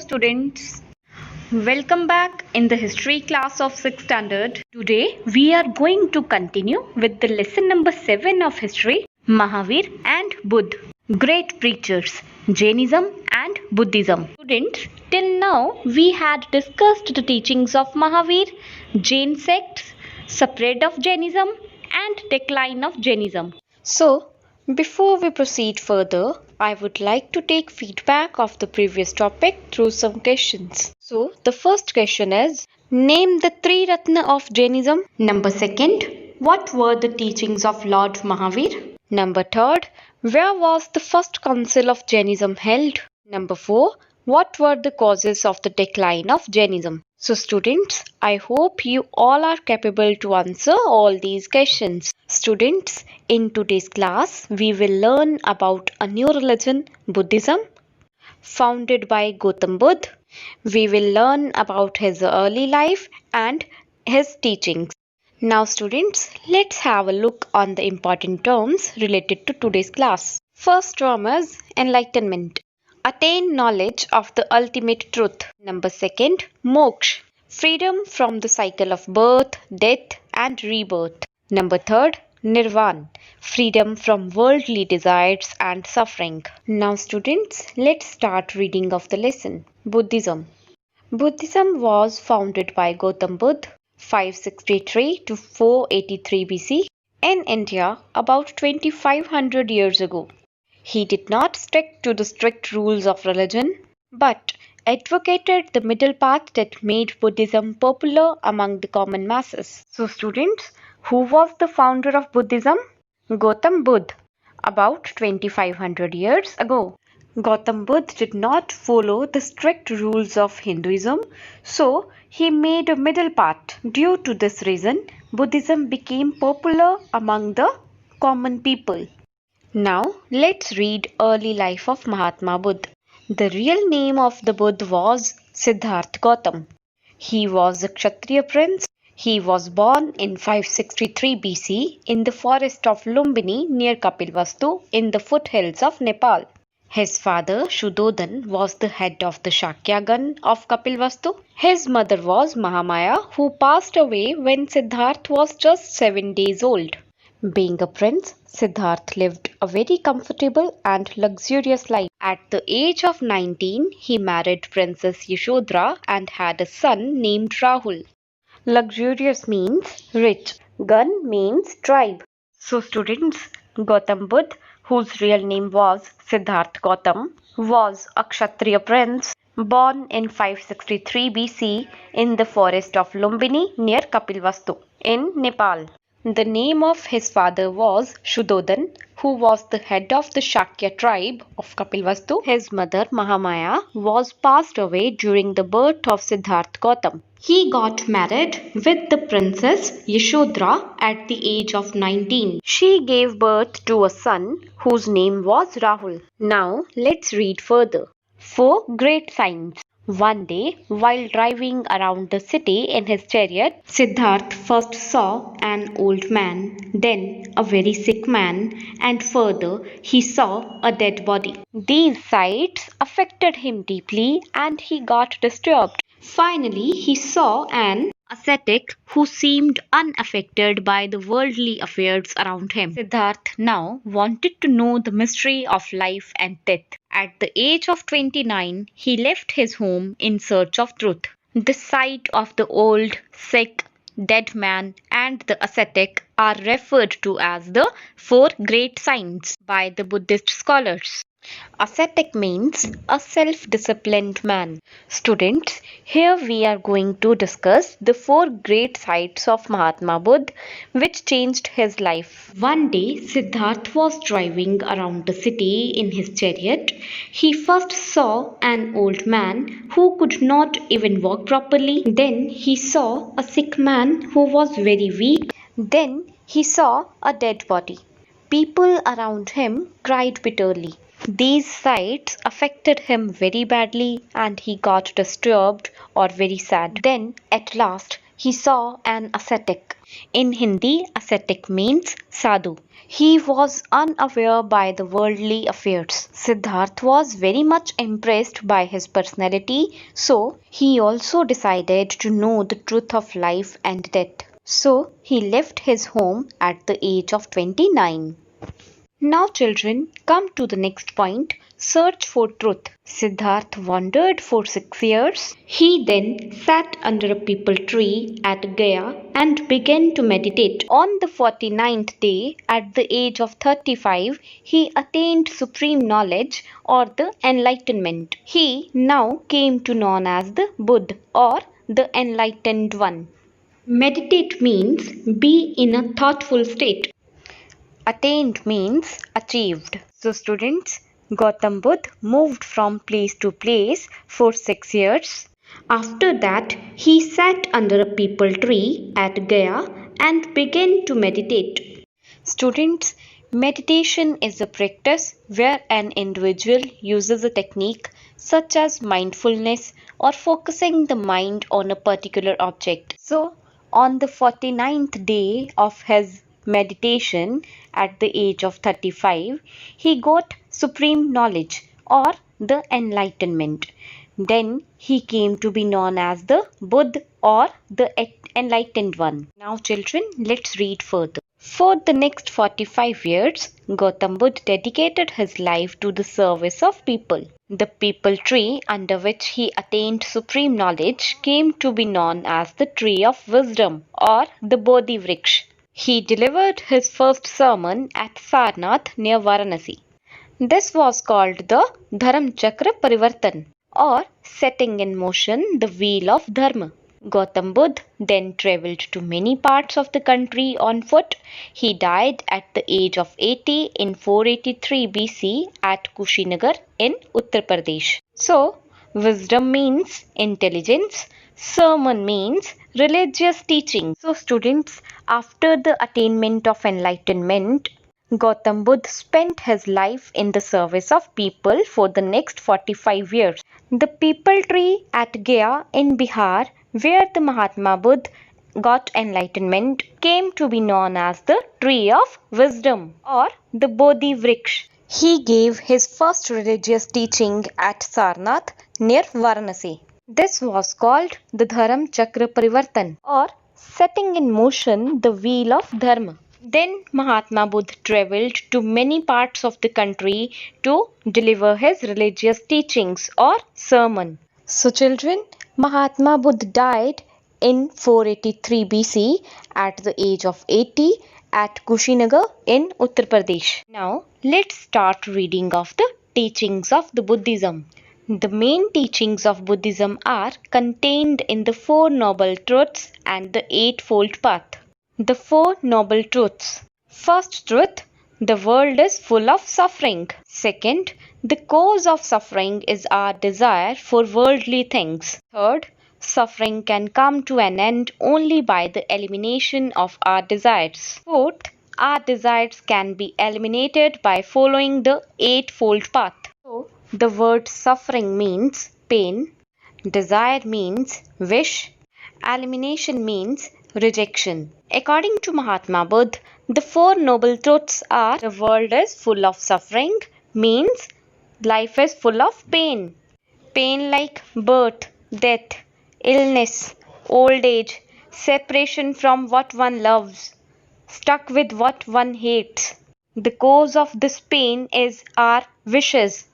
students. Welcome back in the history class of 6th standard. Today we are going to continue with the lesson number 7 of history, Mahavir and Buddha, great preachers, Jainism and Buddhism. Students, till now we had discussed the teachings of Mahavir, Jain sects, spread of Jainism and decline of Jainism. So, before we proceed further, I would like to take feedback of the previous topic through some questions. So, the first question is, name the three Ratna of Jainism. Number second, what were the teachings of Lord Mahavir? Number third, where was the first council of Jainism held? Number four, what were the causes of the decline of Jainism? So students, I hope you all are capable to answer all these questions. Students, in today's class, we will learn about a new religion, Buddhism, founded by Gautam Buddha. We will learn about his early life and his teachings. Now students, let's have a look on the important terms related to today's class. First term is enlightenment. Attain knowledge of the ultimate truth. Number second, moksha. Freedom from the cycle of birth, death and rebirth. Number third, nirvana. Freedom from worldly desires and suffering. Now students, let's start reading of the lesson. Buddhism. Buddhism was founded by Gautam Buddha 563 to 483 BC in India about 2500 years ago. He did not stick to the strict rules of religion, but advocated the middle path that made Buddhism popular among the common masses. So students, who was the founder of Buddhism? Gautam Buddha, about 2500 years ago. Gautam Buddha did not follow the strict rules of Hinduism, so he made a middle path. Due to this reason, Buddhism became popular among the common people. Now, let's read early life of Mahatma Buddha. The real name of the Buddha was Siddhartha Gautam. He was a Kshatriya prince. He was born in 563 BC in the forest of Lumbini near Kapilvastu in the foothills of Nepal. His father, Shuddhodhan, was the head of the Shakyagan of Kapilvastu. His mother was Mahamaya, who passed away when Siddhartha was just 7 days old. Being a prince, Siddhartha lived a very comfortable and luxurious life. At the age of 19, he married Princess Yashodhara and had a son named Rahul. Luxurious means rich. Gan means tribe. So students, Gautam Buddha, whose real name was Siddhartha Gautam, was a Kshatriya prince born in 563 BC in the forest of Lumbini near Kapilvastu in Nepal. The name of his father was Shuddhodhan, who was the head of the Shakya tribe of Kapilvastu. His mother Mahamaya was passed away during the birth of Siddhartha Gautam. He got married with the princess Yashodhara at the age of 19. She gave birth to a son whose name was Rahul. Now let's read further. 4 great signs. One day, while driving around the city in his chariot, Siddhartha first saw an old man, then a very sick man, and further he saw a dead body. These sights affected him deeply and he got disturbed. Finally, he saw an ascetic who seemed unaffected by the worldly affairs around him. Siddhartha now wanted to know the mystery of life and death. At the age of 29, he left his home in search of truth. The sight of the old, sick, dead man and the ascetic are referred to as the 4 great signs by the Buddhist scholars. Ascetic means a self-disciplined man. Students, here we are going to discuss the 4 great sights of Mahatma Buddha which changed his life. One day, Siddhartha was driving around the city in his chariot. He first saw an old man who could not even walk properly. Then he saw a sick man who was very weak. Then he saw a dead body. People around him cried bitterly. These sights affected him very badly and he got disturbed or very sad. Then, at last, he saw an ascetic. In Hindi, ascetic means sadhu. He was unaware by the worldly affairs. Siddharth was very much impressed by his personality, so he also decided to know the truth of life and death. So he left his home at the age of 29. Now, children, come to the next point, search for truth. Siddharth wandered for 6 years. He then sat under a peepal tree at Gaya and began to meditate. On the 49th day, at the age of 35, he attained supreme knowledge or the enlightenment. He now came to known as the Buddha or the enlightened one. Meditate means be in a thoughtful state. Attained means achieved. So students, Gautam Buddha moved from place to place for 6 years. After that, he sat under a peepal tree at Gaya and began to meditate. Students, meditation is a practice where an individual uses a technique such as mindfulness or focusing the mind on a particular object. So, on the 49th day of his meditation at the age of 35, he got supreme knowledge or the enlightenment. Then he came to be known as the Buddha or the enlightened one. Now, children, let's read further. For the next 45 years, Gautam Buddha dedicated his life to the service of people. The peepal tree under which he attained supreme knowledge came to be known as the tree of wisdom or the Bodhi Vriksha. He delivered his first sermon at Sarnath near Varanasi. This was called the Dharam Chakra Parivartan or setting in motion the wheel of Dharma. Gautam Buddha then travelled to many parts of the country on foot. He died at the age of 80 in 483 BC at Kushinagar in Uttar Pradesh. So, wisdom means intelligence, sermon means religious teaching. So, students, after the attainment of enlightenment, Gautam Buddha spent his life in the service of people for the next 45 years. The peepal tree at Gaya in Bihar, where the Mahatma Buddha got enlightenment, came to be known as the tree of wisdom or the Bodhi Vriksha. He gave his first religious teaching at Sarnath near Varanasi. This was called the Dharam Chakra Parivartan or setting in motion the wheel of Dharma. Then Mahatma Buddha travelled to many parts of the country to deliver his religious teachings or sermon. So children, Mahatma Buddha died in 483 BC at the age of 80 at Kushinagar in Uttar Pradesh. Now let's start reading of the teachings of the Buddhism. The main teachings of Buddhism are contained in the Four Noble Truths and the Eightfold Path. The Four Noble Truths. First truth, the world is full of suffering. Second, the cause of suffering is our desire for worldly things. Third, suffering can come to an end only by the elimination of our desires. Fourth, our desires can be eliminated by following the Eightfold Path. So, the word suffering means pain, desire means wish, elimination means rejection. According to Mahatma Buddha, the Four Noble Truths are the world is full of suffering means life is full of pain. Pain like birth, death, illness, old age, separation from what one loves, stuck with what one hates. The cause of this pain is our wishes.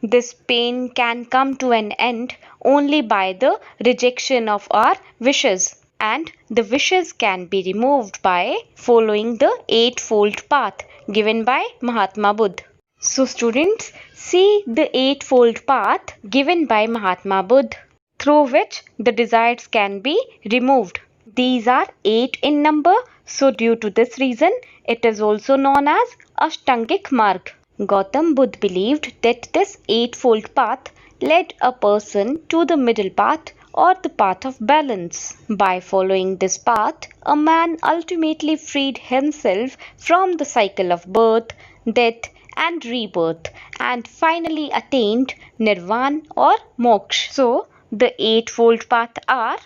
This pain can come to an end only by the rejection of our wishes. And the wishes can be removed by following the Eightfold Path given by Mahatma Buddha. So students, see the Eightfold Path given by Mahatma Buddha through which the desires can be removed. These are 8 in number, so due to this reason it is also known as Ashtangik Marg. Gautam Buddha believed that this Eightfold Path led a person to the middle path or the path of balance. By following this path, a man ultimately freed himself from the cycle of birth, death, and rebirth, and finally attained nirvana or moksha. So, the Eightfold Path are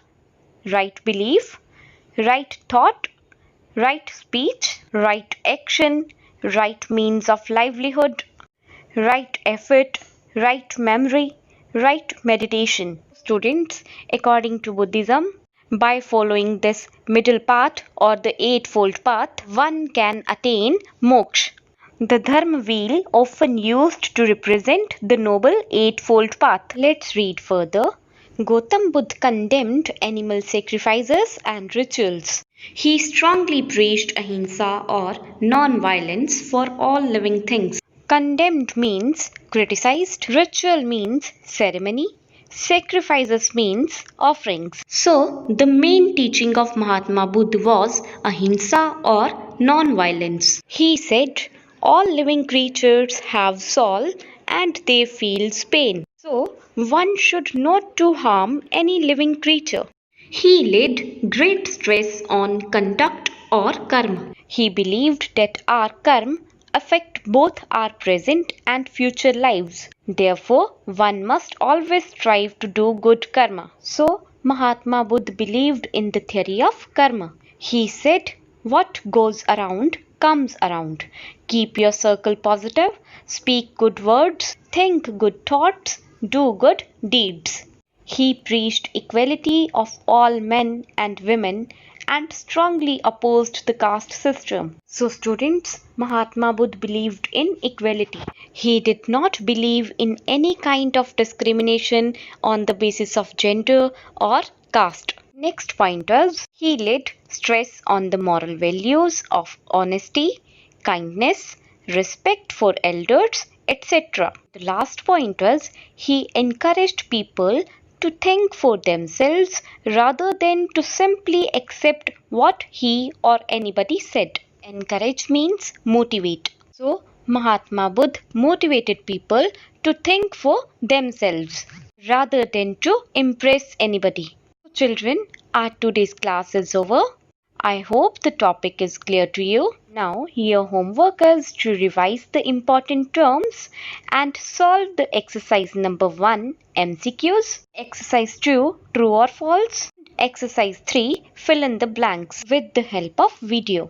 right belief, right thought, right speech, right action, right means of livelihood, right effort, right memory, right meditation. Students, according to Buddhism, by following this middle path or the eightfold path, one can attain moksha. The Dharma wheel often used to represent the noble eightfold path. Let's read further. Gautam Buddha condemned animal sacrifices and rituals. He strongly preached ahimsa or non-violence for all living things. Condemned means criticized, ritual means ceremony, sacrifices means offerings. So, the main teaching of Mahatma Buddha was ahimsa or non-violence. He said, all living creatures have soul and they feel pain. So, one should not to harm any living creature. He laid great stress on conduct or karma. He believed that our karma affect both our present and future lives. Therefore, one must always strive to do good karma. So, Mahatma Buddha believed in the theory of karma. He said, what goes around comes around. Keep your circle positive, speak good words, think good thoughts, do good deeds. He preached equality of all men and women and strongly opposed the caste system. So, students, Mahatma Buddha believed in equality. He did not believe in any kind of discrimination on the basis of gender or caste. Next point is he laid stress on the moral values of honesty, kindness, respect for elders, etc. The last point was he encouraged people to think for themselves rather than to simply accept what he or anybody said. Encourage means motivate. So, Mahatma Buddha motivated people to think for themselves rather than to impress anybody. Children, our today's class is over. I hope the topic is clear to you. Now, your homework is to revise the important terms and solve the exercise number 1 MCQs, exercise 2 true or false, exercise 3 fill in the blanks with the help of video.